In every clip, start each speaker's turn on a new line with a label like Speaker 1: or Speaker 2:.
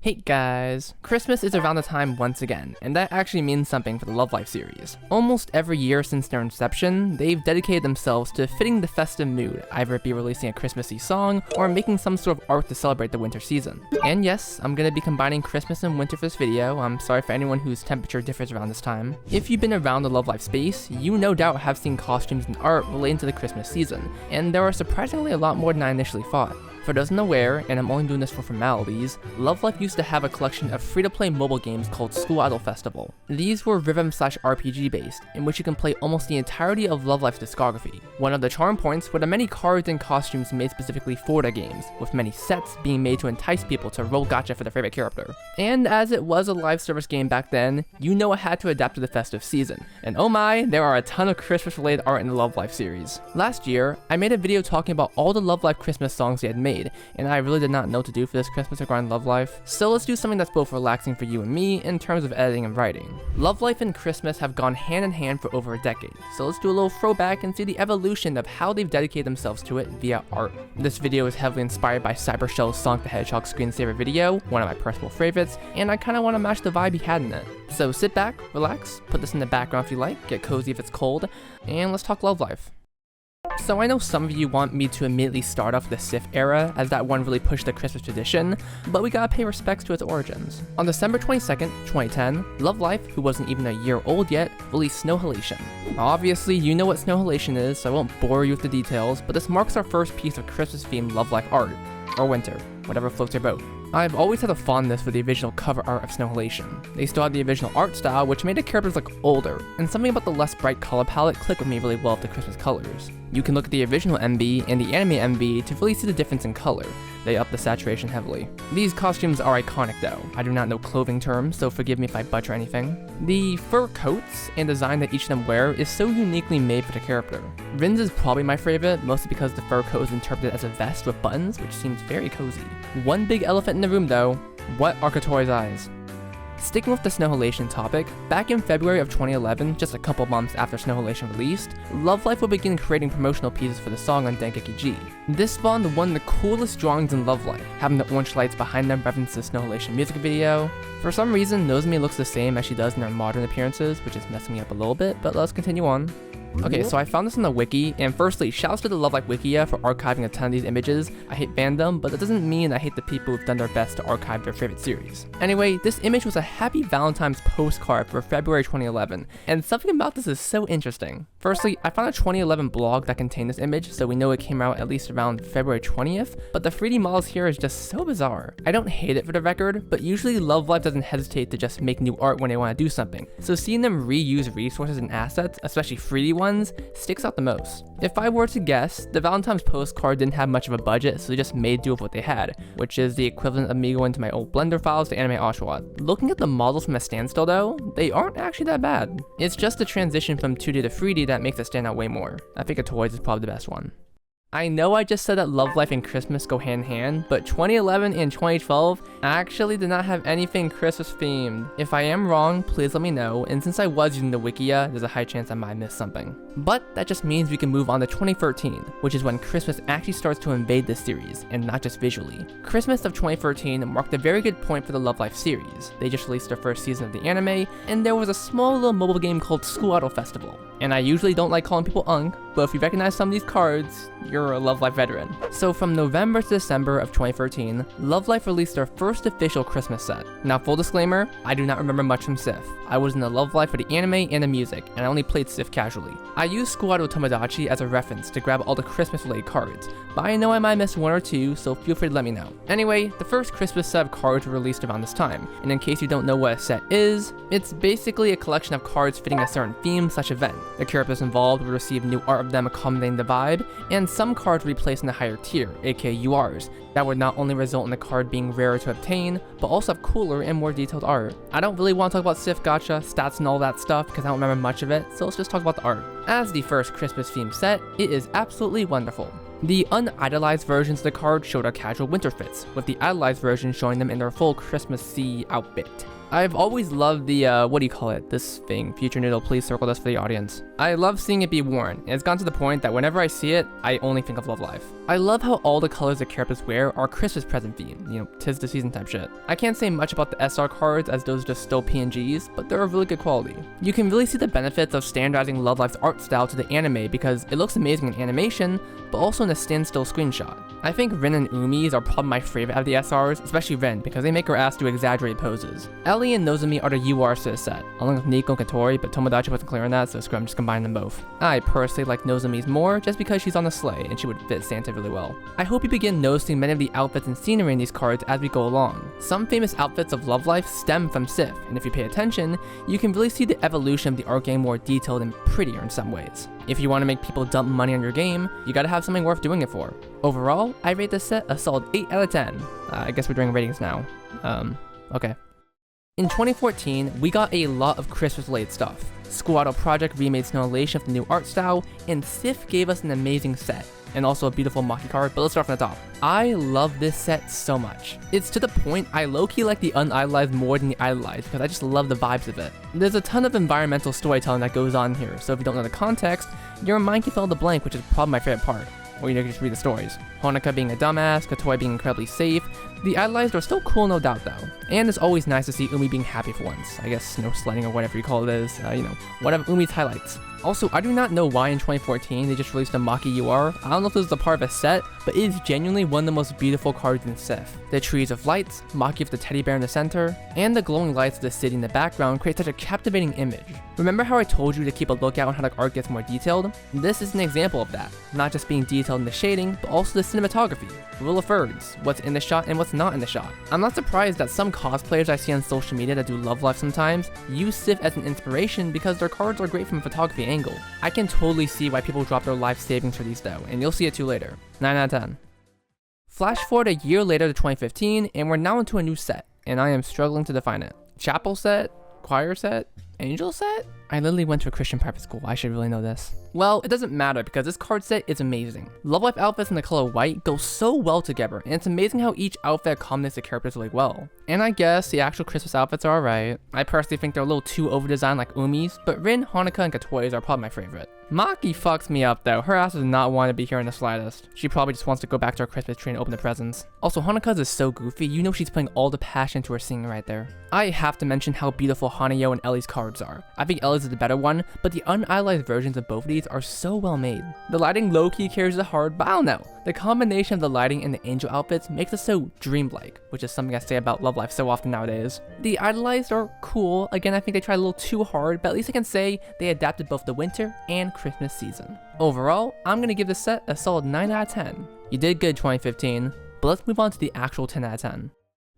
Speaker 1: Hey guys, Christmas is around the time once again, and that actually means something for the Love Life series. Almost every year since their inception, they've dedicated themselves to fitting the festive mood, either it be releasing a Christmassy song, or making some sort of art to celebrate the winter season. And yes, I'm gonna be combining Christmas and winter for this video. I'm sorry for anyone whose temperature differs around this time. If you've been around the Love Life space, you no doubt have seen costumes and art relating to the Christmas season, and there are surprisingly a lot more than I initially thought. For those unaware, and I'm only doing this for formalities, Love Life used to have a collection of free-to-play mobile games called School Idol Festival. These were rhythm/RPG based, in which you can play almost the entirety of Love Life's discography. One of the charm points were the many cards and costumes made specifically for the games, with many sets being made to entice people to roll gacha for their favorite character. And as it was a live service game back then, you know it had to adapt to the festive season. And oh my, there are a ton of Christmas-related art in the Love Life series. Last year, I made a video talking about all the Love Life Christmas songs they had made, and I really did not know what to do for this Christmas regarding Love Life, so let's do something that's both relaxing for you and me in terms of editing and writing. Love Life and Christmas have gone hand in hand for over a decade, so let's do a little throwback and see the evolution of how they've dedicated themselves to it via art. This video is heavily inspired by Cybershell's Sonic the Hedgehog screensaver video, one of my personal favorites, and I kinda wanna match the vibe he had in it. So sit back, relax, put this in the background if you like, get cozy if it's cold, and let's talk Love Life. So I know some of you want me to immediately start off the SIF era, as that one really pushed the Christmas tradition, but we gotta pay respects to its origins. On December 22nd, 2010, Love Life, who wasn't even a year old yet, released Snow Halation. Obviously, you know what Snow Halation is, so I won't bore you with the details, but this marks our first piece of Christmas-themed Love Life art. Or winter, whatever floats your boat. I've always had a fondness for the original cover art of Snow Halation. They still had the original art style, which made the characters look older, and something about the less bright color palette clicked with me really well with the Christmas colors. You can look at the original MV and the anime MV to really see the difference in color. They up the saturation heavily. These costumes are iconic though. I do not know clothing terms, so forgive me if I butcher anything. The fur coats and design that each of them wear is so uniquely made for the character. Rin's is probably my favorite, mostly because the fur coat is interpreted as a vest with buttons, which seems very cozy. One big elephant in the room though, what are Kotori's eyes? Sticking with the Snow Halation topic, back in February of 2011, just a couple months after Snow Halation released, Love Life would begin creating promotional pieces for the song on Dengeki G. This spawned one of the coolest drawings in Love Life, having the orange lights behind them reference to the Snow Halation music video. For some reason, Nozomi looks the same as she does in her modern appearances, which is messing me up a little bit, but let's continue on. Okay, so I found this on the wiki, and firstly, shouts to the Love Life Wikia for archiving a ton of these images. I hate fandom, but that doesn't mean I hate the people who've done their best to archive their favorite series. Anyway, this image was a Happy Valentine's postcard for February 2011, and something about this is so interesting. Firstly, I found a 2011 blog that contained this image, so we know it came out at least around February 20th, but the 3D models here is just so bizarre. I don't hate it for the record, but usually Love Life doesn't hesitate to just make new art when they want to do something, so seeing them reuse resources and assets, especially 3D ones, sticks out the most. If I were to guess, the Valentine's postcard didn't have much of a budget, so they just made do with what they had, which is the equivalent of me going to my old Blender files to animate Oshawott. Looking at the models from a standstill though, they aren't actually that bad. It's just the transition from 2D to 3D that makes it stand out way more. I think Kotori's is probably the best one. I know I just said that Love Life and Christmas go hand in hand, but 2011 and 2012 actually did not have anything Christmas themed. If I am wrong, please let me know, and since I was using the Wikia, there's a high chance I might miss something. But that just means we can move on to 2013, which is when Christmas actually starts to invade this series, and not just visually. Christmas of 2013 marked a very good point for the Love Life series. They just released their first season of the anime, and there was a small little mobile game called School Idol Festival. And I usually don't like calling people unk, but if you recognize some of these cards, you're a Love Life veteran. So from November to December of 2013, Love Life released their first official Christmas set. Now full disclaimer, I do not remember much from SIF. I was in the Love Life for the anime and the music, and I only played SIF casually. I used School Idol Tomodachi as a reference to grab all the Christmas related cards, but I know I might miss one or two, so feel free to let me know. Anyway, the first Christmas set of cards were released around this time, and in case you don't know what a set is, it's basically a collection of cards fitting a certain theme/event. The characters involved would receive new art of them accommodating the vibe, and some cards would be placed in a higher tier, aka URs, that would not only result in the card being rarer to obtain, but also have cooler and more detailed art. I don't really want to talk about SIF gacha, stats and all that stuff because I don't remember much of it, so let's just talk about the art. As the first Christmas themed set, it is absolutely wonderful. The unidolized versions of the card showed our casual winter fits, with the idolized version showing them in their full Christmassy outfit. I've always loved the, what do you call it? This thing. Future Noodle, please circle this for the audience. I love seeing it be worn, and it's gotten to the point that whenever I see it, I only think of Love Life. I love how all the colors the characters wear are Christmas present themed, you know, 'tis the season type shit. I can't say much about the SR cards as those are just still PNGs, but they're of really good quality. You can really see the benefits of standardizing Love Life's art style to the anime because it looks amazing in animation, but also in a standstill screenshot. I think Rin and Umi's are probably my favorite out of the SRs, especially Rin, because they make her ass do exaggerated poses. Ellie and Nozomi are the URs to the set, along with Nico and Katori, but Tomodachi wasn't clear on that, so screw, I'm just combining them both. I personally like Nozomi's more, just because she's on a sleigh, and she would fit Santa really well. I hope you begin noticing many of the outfits and scenery in these cards as we go along. Some famous outfits of Love Life stem from SIF, and if you pay attention, you can really see the evolution of the art game more detailed and prettier in some ways. If you want to make people dump money on your game, you gotta have something worth doing it for. Overall, I rate this set a solid 8 out of 10. I guess we're doing ratings now. Okay. In 2014, we got a lot of Christmas-related stuff. Squadro Project remade Snow Elation with the new art style, and SIF gave us an amazing set, and also a beautiful Maki card, but let's start from the top. I love this set so much. It's to the point I low-key like the unidolized more than the idolized because I just love the vibes of it. There's a ton of environmental storytelling that goes on here, so if you don't know the context, your mind can fill in the blank, which is probably my favorite part. Or you can just read the stories. Honoka being a dumbass, Katori being incredibly safe. The idolized are still cool, no doubt though. And it's always nice to see Umi being happy for once. I guess snow sledding or whatever you call it is, you know, whatever Umi's highlights. Also, I do not know why in 2014 they just released a Maki UR. I don't know if this is a part of a set, but it is genuinely one of the most beautiful cards in SIF. The trees of lights, Maki with the teddy bear in the center, and the glowing lights of the city in the background create such a captivating image. Remember how I told you to keep a lookout on how the art gets more detailed? This is an example of that. Not just being detailed in the shading, but also the cinematography. Rule of thirds, what's in the shot and what's not in the shot. I'm not surprised that some cosplayers I see on social media that do Love Life sometimes use SIF as an inspiration because their cards are great from a photography angle. I can totally see why people drop their life savings for these though, and you'll see it too later. 9 out of 10. Flash forward a year later to 2015, and we're now into a new set, and I am struggling to define it. Chapel set? Choir set? Angel set? I literally went to a Christian private school, I should really know this. Well, it doesn't matter because this card set is amazing. Love Life outfits in the color white go so well together, and it's amazing how each outfit accommodates the characters really well. And I guess the actual Christmas outfits are alright. I personally think they're a little too over-designed like Umi's, but Rin, Honoka, and Katori's are probably my favorite. Maki fucks me up though, her ass does not want to be here in the slightest. She probably just wants to go back to her Christmas tree and open the presents. Also, Honoka's is so goofy, you know she's putting all the passion into her singing right there. I have to mention how beautiful Hanayo and Ellie's cards are. I think Ellie's is the better one, but the unidolized versions of both of these are so well made. The lighting low-key carries the heart, but I don't know. The combination of the lighting and the angel outfits makes it so dreamlike, which is something I say about Love Life so often nowadays. The idolized are cool. Again, I think they tried a little too hard, but at least I can say they adapted both the winter and Christmas season. Overall, I'm gonna give this set a solid 9 out of 10. You did good 2015, but let's move on to the actual 10 out of 10.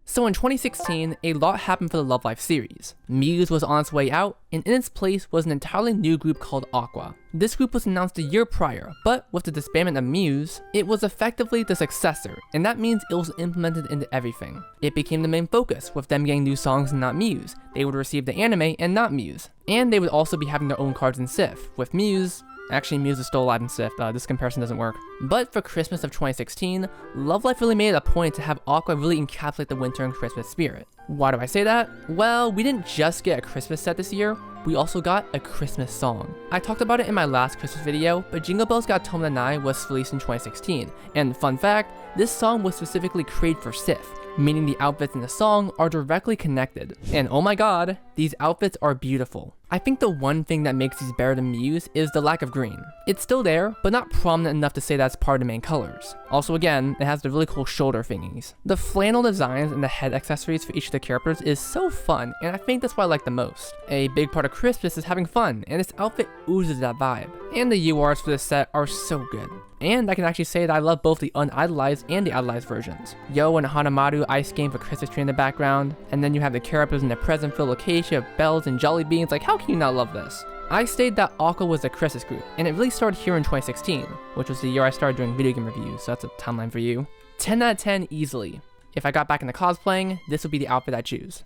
Speaker 1: So in 2016, a lot happened for the Love Life series. Muse was on its way out, and in its place was an entirely new group called Aqua. This group was announced a year prior, but with the disbandment of Muse, it was effectively the successor, and that means it was implemented into everything. It became the main focus, with them getting new songs and not Muse. They would receive the anime and not Muse. And they would also be having their own cards in SIF, with Muse. Actually, Muse is still alive in SIF, this comparison doesn't work. But for Christmas of 2016, Love Life really made it a point to have Aqua really encapsulate the winter and Christmas spirit. Why do I say that? Well, we didn't just get a Christmas set this year, we also got a Christmas song. I talked about it in my last Christmas video, but Jingle Bells Got Tomoda Nai was released in 2016, and fun fact, this song was specifically created for SIF, meaning the outfits in the song are directly connected. And oh my god, these outfits are beautiful. I think the one thing that makes these better than Muse is the lack of green. It's still there, but not prominent enough to say that's part of the main colors. Also again, it has the really cool shoulder thingies. The flannel designs and the head accessories for each of the characters is so fun, and I think that's what I like the most. A big part of Christmas is having fun, and this outfit oozes that vibe. And the URs for this set are so good. And I can actually say that I love both the unidolized and the idolized versions. Yo and Hanamaru ice game for Christmas tree in the background, and then you have the characters in the present-filled location of bells and jelly beans. Like, how can you not love this? I stated that Aqua was a Christmas group, and it really started here in 2016, which was the year I started doing video game reviews, so that's a timeline for you. 10 out of 10 easily. If I got back into cosplaying, this would be the outfit I choose.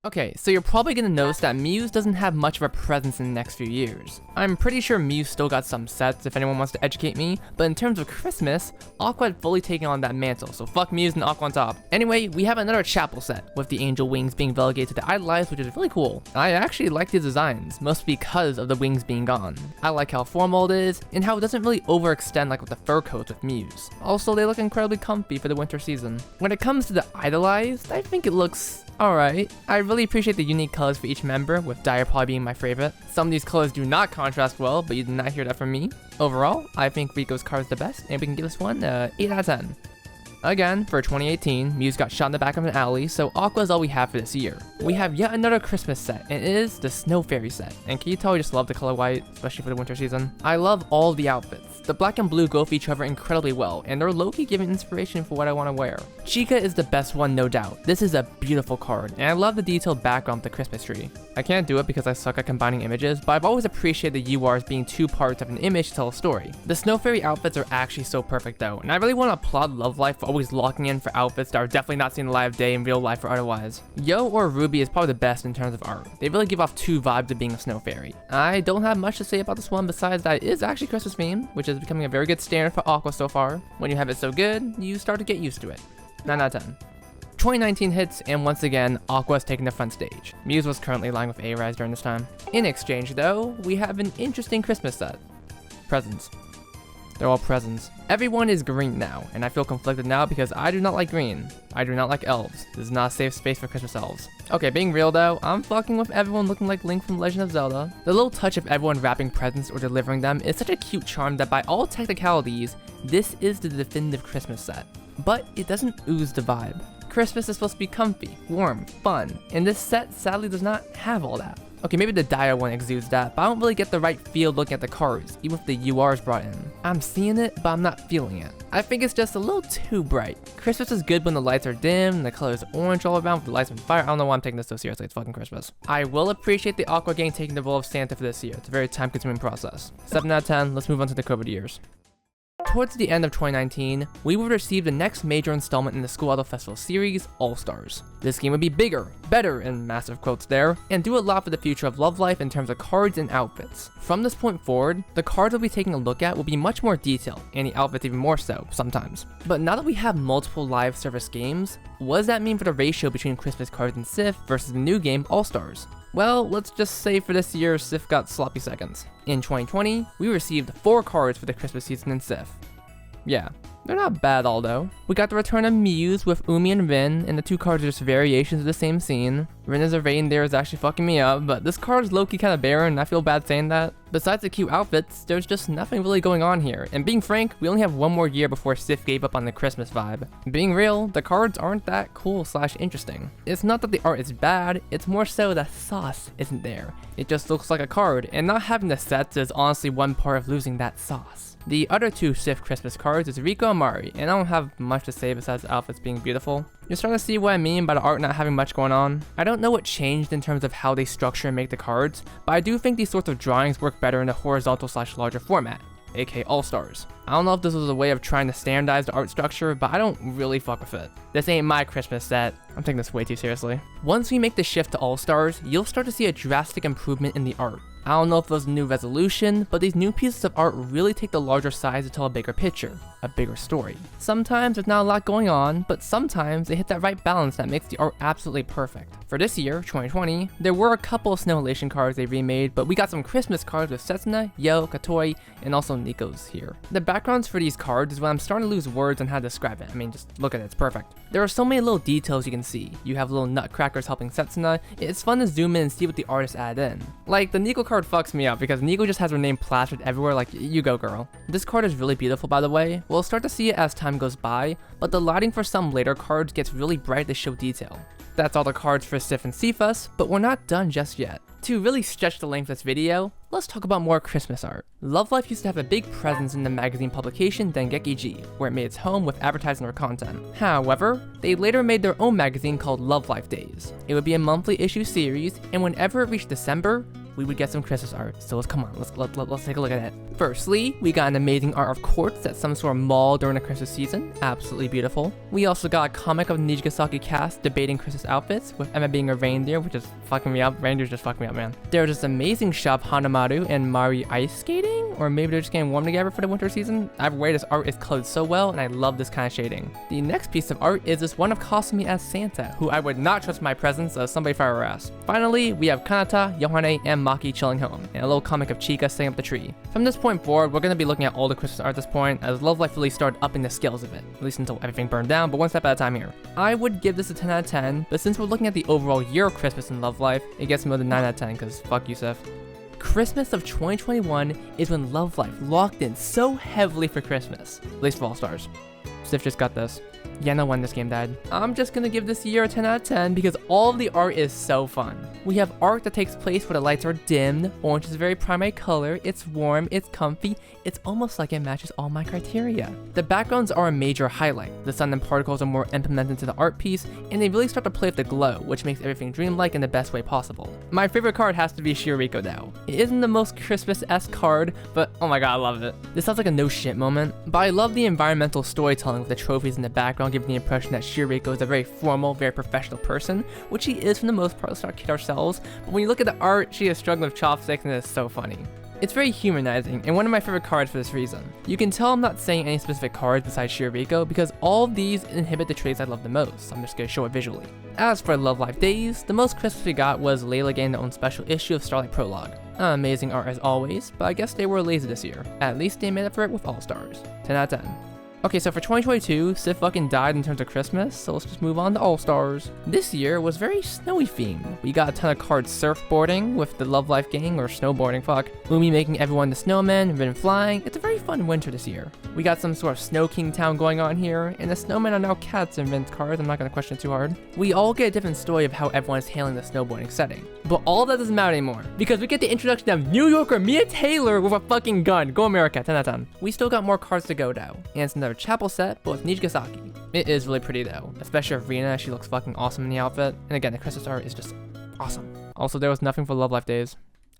Speaker 1: Okay, so you're probably gonna notice that Muse doesn't have much of a presence in the next few years. I'm pretty sure Muse still got some sets if anyone wants to educate me, but in terms of Christmas, Aqua had fully taken on that mantle, so fuck Muse and Aqua on top. Anyway, we have another chapel set, with the angel wings being relegated to the idolized, which is really cool. I actually like these designs, mostly because of the wings being gone. I like how formal it is, and how it doesn't really overextend like with the fur coats with Muse. Also, they look incredibly comfy for the winter season. When it comes to the idolized, I think it looks alright. I really appreciate the unique colors for each member, with Dire probably being my favorite. Some of these colors do not contrast well, but you did not hear that from me. Overall, I think Rico's card is the best, and we can give this one 8 out of 10. Again, for 2018, Muse got shot in the back of an alley, so Aqua is all we have for this year. We have yet another Christmas set, and it is the Snow Fairy set. And can you tell I just love the color white, especially for the winter season? I love all the outfits. The black and blue go with each other incredibly well, and they're low-key giving inspiration for what I want to wear. Chica is the best one, no doubt. This is a beautiful card, and I love the detailed background of the Christmas tree. I can't do it because I suck at combining images, but I've always appreciated the URs being two parts of an image to tell a story. The Snow Fairy outfits are actually so perfect though, and I really want to applaud Love Life for always locking in for outfits that are definitely not seen the live day in real life or otherwise. Yo or Ruby is probably the best in terms of art. They really give off two vibes of being a Snow Fairy. I don't have much to say about this one besides that it is actually Christmas themed, which is becoming a very good standard for Aqua so far. When you have it so good, you start to get used to it. 9 out of 10. 2019 hits, and once again, Aqua is taking the front stage. Muse was currently lying with A-Rise during this time. In exchange though, we have an interesting Christmas set. Presents. They're all presents. Everyone is green now, and I feel conflicted now because I do not like green. I do not like elves. This is not a safe space for Christmas elves. Okay, being real though, I'm fucking with everyone looking like Link from Legend of Zelda. The little touch of everyone wrapping presents or delivering them is such a cute charm that by all technicalities, this is the definitive Christmas set. But it doesn't ooze the vibe. Christmas is supposed to be comfy, warm, fun, and this set sadly does not have all that. Okay, maybe the Dire one exudes that, but I don't really get the right feel looking at the cards, even with the URs brought in. I'm seeing it, but I'm not feeling it. I think it's just a little too bright. Christmas is good when the lights are dim, and the colors orange all around with the lights on fire. I don't know why I'm taking this so seriously, it's fucking Christmas. I will appreciate the Aqua gang taking the role of Santa for this year. It's a very time-consuming process. 7 out of 10, let's move on to the COVID years. Towards the end of 2019, we would receive the next major installment in the School Idol Festival series, All-Stars. This game would be bigger, better, in massive quotes there, and do a lot for the future of Love Life in terms of cards and outfits. From this point forward, the cards we'll be taking a look at will be much more detailed, and the outfits even more so, sometimes. But now that we have multiple live service games, what does that mean for the ratio between Christmas cards in SIF versus the new game, All-Stars? Well, let's just say for this year, SIF got sloppy seconds. In 2020, we received 4 cards for the Christmas season in SIF. Yeah, they're not bad although. We got the return of Muse with Umi and Rin, and the 2 cards are just variations of the same scene. Rin as a reindeer is actually fucking me up, but this card is low-key kinda barren and I feel bad saying that. Besides the cute outfits, there's just nothing really going on here, and being frank, we only have one more year before SIF gave up on the Christmas vibe. Being real, the cards aren't that cool/interesting. It's not that the art is bad, it's more so that sauce isn't there. It just looks like a card, and not having the sets is honestly one part of losing that sauce. The other 2 SIF Christmas cards is Rico and Mari, and I don't have much to say besides the outfits being beautiful. You're starting to see what I mean by the art not having much going on. I don't know what changed in terms of how they structure and make the cards, but I do think these sorts of drawings work better in the horizontal/larger format, aka All-Stars. I don't know if this was a way of trying to standardize the art structure, but I don't really fuck with it. This ain't my Christmas set. I'm taking this way too seriously. Once we make the shift to All-Stars, you'll start to see a drastic improvement in the art. I don't know if it was a new resolution, but these new pieces of art really take the larger size to tell a bigger picture, a bigger story. Sometimes there's not a lot going on, but sometimes they hit that right balance that makes the art absolutely perfect. For this year, 2020, there were a couple of Snow Elation cards they remade, but we got some Christmas cards with Setsuna, Yo, Katoi, and also Nico's here. The backgrounds for these cards is when I'm starting to lose words on how to describe it. I mean, just look at it, it's perfect. There are so many little details you can see. You have little nutcrackers helping Setsuna. It's fun to zoom in and see what the artist added in. Like, the Nico card fucks me up because Nico just has her name plastered everywhere like, you go girl. This card is really beautiful by the way. We'll start to see it as time goes by, but the lighting for some later cards gets really bright to show detail. That's all the cards for SIF and SIFAS, but we're not done just yet. To really stretch the length of this video, let's talk about more Christmas art. Love Life used to have a big presence in the magazine publication Dengeki G, where it made its home with advertising their content. However, they later made their own magazine called Love Life Days. It would be a monthly issue series, and whenever it reached December, we would get some Christmas art. So let's take a look at it. Firstly, we got an amazing art of Quartz at some sort of mall during the Christmas season. Absolutely beautiful. We also got a comic of the Nijigasaki cast debating Christmas outfits, with Emma being a reindeer, which is fucking me up. Reindeers just fucking me up, man. There's this amazing shot of Hanamaru and Mari ice skating, or maybe they're just getting warm together for the winter season. Either way, this art is colored so well, and I love this kind of shading. The next piece of art is this one of Kasumi as Santa, who I would not trust my presence of somebody fire her ass. Finally, we have Kanata, Yohane, and Maki chilling home, and a little comic of Chika setting up the tree. From this point forward, we're going to be looking at all the Christmas art at this point, as Love Life really started upping the scales of it, at least until everything burned down, but one step at a time here. I would give this a 10 out of 10, but since we're looking at the overall year of Christmas in Love Life, it gets more than 9 out of 10, because fuck you, Sif. Christmas of 2021 is when Love Life locked in so heavily for Christmas, at least for All Stars. Sif just got this. Yeah, no wonder this game died. I'm just gonna give this year a 10 out of 10 because all of the art is so fun. We have art that takes place where the lights are dimmed, orange is a very primary color, it's warm, it's comfy, it's almost like it matches all my criteria. The backgrounds are a major highlight. The sun and particles are more implemented into the art piece, and they really start to play with the glow, which makes everything dreamlike in the best way possible. My favorite card has to be Shiriko though. It isn't the most Christmas-esque card, but oh my god, I love it. This sounds like a no shit moment, but I love the environmental storytelling with the trophies in the background, giving the impression that Shiriko is a very formal, very professional person, which she is for the most part. Let's not kid ourselves, but when you look at the art, she is struggling with chopsticks and it is so funny. It's very humanizing, and one of my favorite cards for this reason. You can tell I'm not saying any specific cards besides Shiriko, because all of these inhibit the traits I love the most, so I'm just gonna show it visually. As for Love Life Days, the most Christmas we got was Layla getting their own special issue of Starlight Prologue. Amazing art as always, but I guess they were lazy this year. At least they made up for it with All Stars. 10 out of 10. Okay, so for 2022, Sif fucking died in terms of Christmas, so let's just move on to All-Stars. This year was very snowy themed. We got a ton of cards surfboarding with the Love Life gang, or snowboarding, fuck. Umi making everyone the snowman, Rin flying. It's a very fun winter this year. We got some sort of Snow King town going on here, and the snowmen are now cats in Rin's cards. I'm not gonna question it too hard. We all get a different story of how everyone is handling the snowboarding setting. But all that doesn't matter anymore, because we get the introduction of New Yorker Mia Taylor with a fucking gun. Go America, 10 out of 10. We still got more cards to go though, and it's another chapel set, but with Nijigasaki. It is really pretty though, especially with Rina. She looks fucking awesome in the outfit, and again, the Christmas art is just awesome. Also, there was nothing for Love Life Days.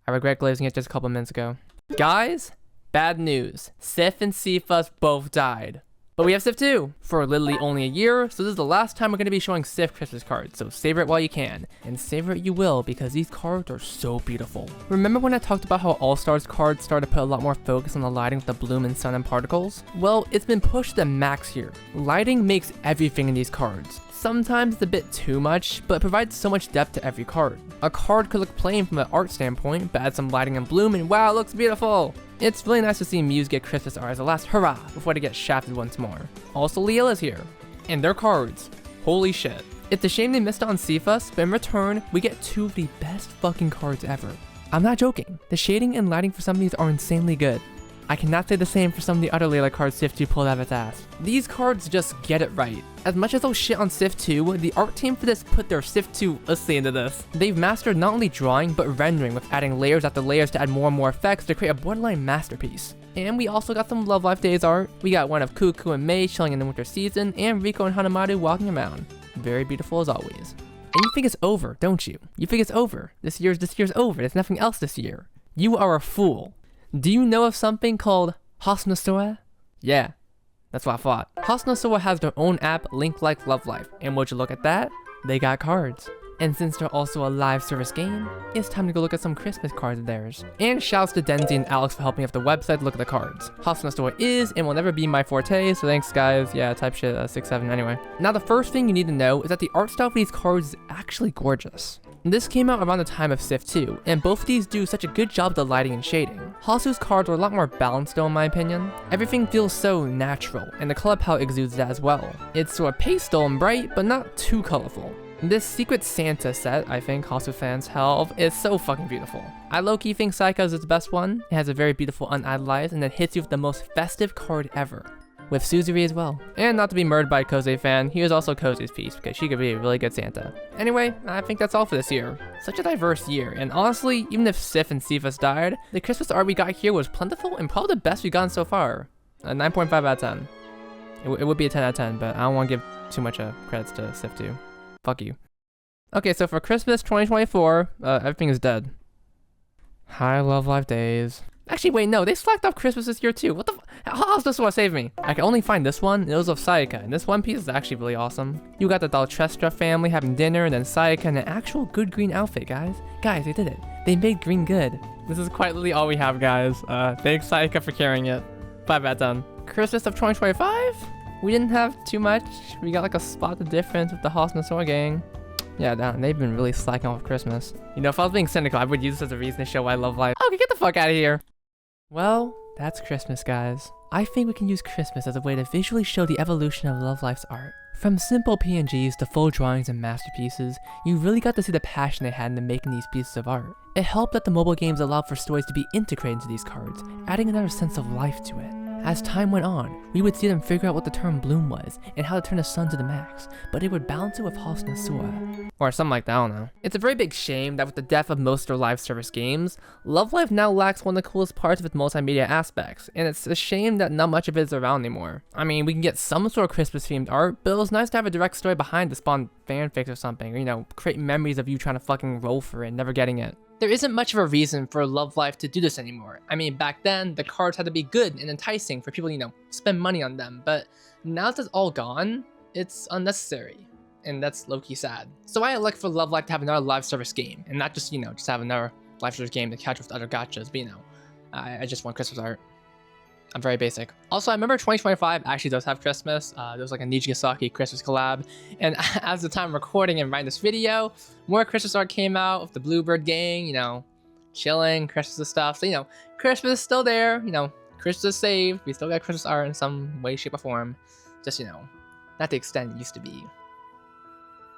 Speaker 1: I regret glazing it just a couple minutes ago. Guys, bad news. Sif and SIFAS both died. But we have Sif too, for literally only a year, so this is the last time we're going to be showing Sif Christmas cards, so savor it while you can. And savor it you will, because these cards are so beautiful. Remember when I talked about how All-Stars cards started to put a lot more focus on the lighting with the bloom and sun and particles? Well, it's been pushed to the max here. Lighting makes everything in these cards. Sometimes it's a bit too much, but it provides so much depth to every card. A card could look plain from an art standpoint, but add some lighting and bloom and wow, it looks beautiful! It's really nice to see Muse get Christmas art as a last hurrah before they get shafted once more. Also, Leela's here. And their cards. Holy shit. It's a shame they missed out on SIFAS, but in return, we get two of the best fucking cards ever. I'm not joking. The shading and lighting for some of these are insanely good. I cannot say the same for some of the other Layla cards Sif 2 pulled out of its ass. These cards just get it right. As much as I'll shit on Sif 2, the art team for this put their Sif 2 ussy into this. They've mastered not only drawing, but rendering with adding layers after layers to add more and more effects to create a borderline masterpiece. And we also got some Love Life Days art. We got one of Kuku and Mei chilling in the winter season, and Riko and Hanamaru walking around. Very beautiful as always. And you think it's over, don't you? You think it's over. This year's over. There's nothing else this year. You are a fool. Do you know of something called Hasunosora? Yeah, that's what I thought. Hasunosora has their own app, Link Like Love Life, and would you look at that? They got cards. And since they're also a live service game, it's time to go look at some Christmas cards of theirs. And shouts to Denzi and Alex for helping me with the website to look at the cards. Hasunosora is and will never be my forte, so thanks guys. Yeah, type shit 6-7 anyway. Now the first thing you need to know is that the art style for these cards is actually gorgeous. This came out around the time of Sif 2, and both of these do such a good job of the lighting and shading. Hasu's cards are a lot more balanced though in my opinion. Everything feels so natural, and the color palette exudes that as well. It's sort of pastel and bright, but not too colorful. This Secret Santa set, I think Hasu fans have, is so fucking beautiful. I low-key think Saika is its best one. It has a very beautiful unidolized, and it hits you with the most festive card ever. With Suzuri as well. And not to be murdered by a Koze fan, he was also Koze's piece because she could be a really good Santa. Anyway, I think that's all for this year. Such a diverse year, and honestly, even if Sif and SIFAS died, the Christmas art we got here was plentiful and probably the best we've gotten so far. A 9.5 out of 10. It would be a 10 out of 10, but I don't want to give too much credits to Sif 2. Fuck you. Okay, so for Christmas 2024, everything is dead. Hi, Love Live days. Actually, wait, no, they slacked off Christmas this year too. What the how's this one save me? I can only find this one, and it was of Sayaka, and this one piece is actually really awesome. You got the Dalchestra family having dinner, and then Sayaka in an actual good green outfit, guys. Guys, they did it. They made green good. This is quite literally all we have, guys. Thanks, Sayaka, for carrying it. Bye, bad done. Christmas of 2025? We didn't have too much. We got like a spot of difference with the Hasunosora gang. Yeah, damn, they've been really slacking off Christmas. You know, if I was being cynical, I would use this as a reason to show why I love life. Okay, get the fuck out of here. Well, that's Christmas, guys. I think we can use Christmas as a way to visually show the evolution of Love Life's art. From simple PNGs to full drawings and masterpieces, you really got to see the passion they had into making these pieces of art. It helped that the mobile games allowed for stories to be integrated into these cards, adding another sense of life to it. As time went on, we would see them figure out what the term bloom was and how to turn the sun to the max, but they would balance it with Hasunosora. Or something like that, I don't know. It's a very big shame that with the death of most of their live service games, Love Live now lacks one of the coolest parts of its multimedia aspects, and it's a shame that not much of it is around anymore. I mean, we can get some sort of Christmas themed art, but it was nice to have a direct story behind to spawn fanfics or something, or, you know, create memories of you trying to fucking roll for it and never getting it. There isn't much of a reason for Love Life to do this anymore. I mean, back then, the cards had to be good and enticing for people, you know, spend money on them, but now that it's all gone, it's unnecessary, and that's low-key sad. So I elect for Love Life to have another live service game, and not just, you know, just have another live service game to catch with other gachas, but, you know, I just want Christmas art. I'm very basic. Also, I remember 2025 actually does have Christmas. There was like a Nijigasaki Christmas collab. And as the time recording and writing this video, more Christmas art came out with the Bluebird gang, you know, chilling, Christmas stuff. So, you know, Christmas is still there. You know, Christmas is saved. We still got Christmas art in some way, shape, or form. Just, you know, not the extent it used to be.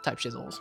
Speaker 1: Type shizzles.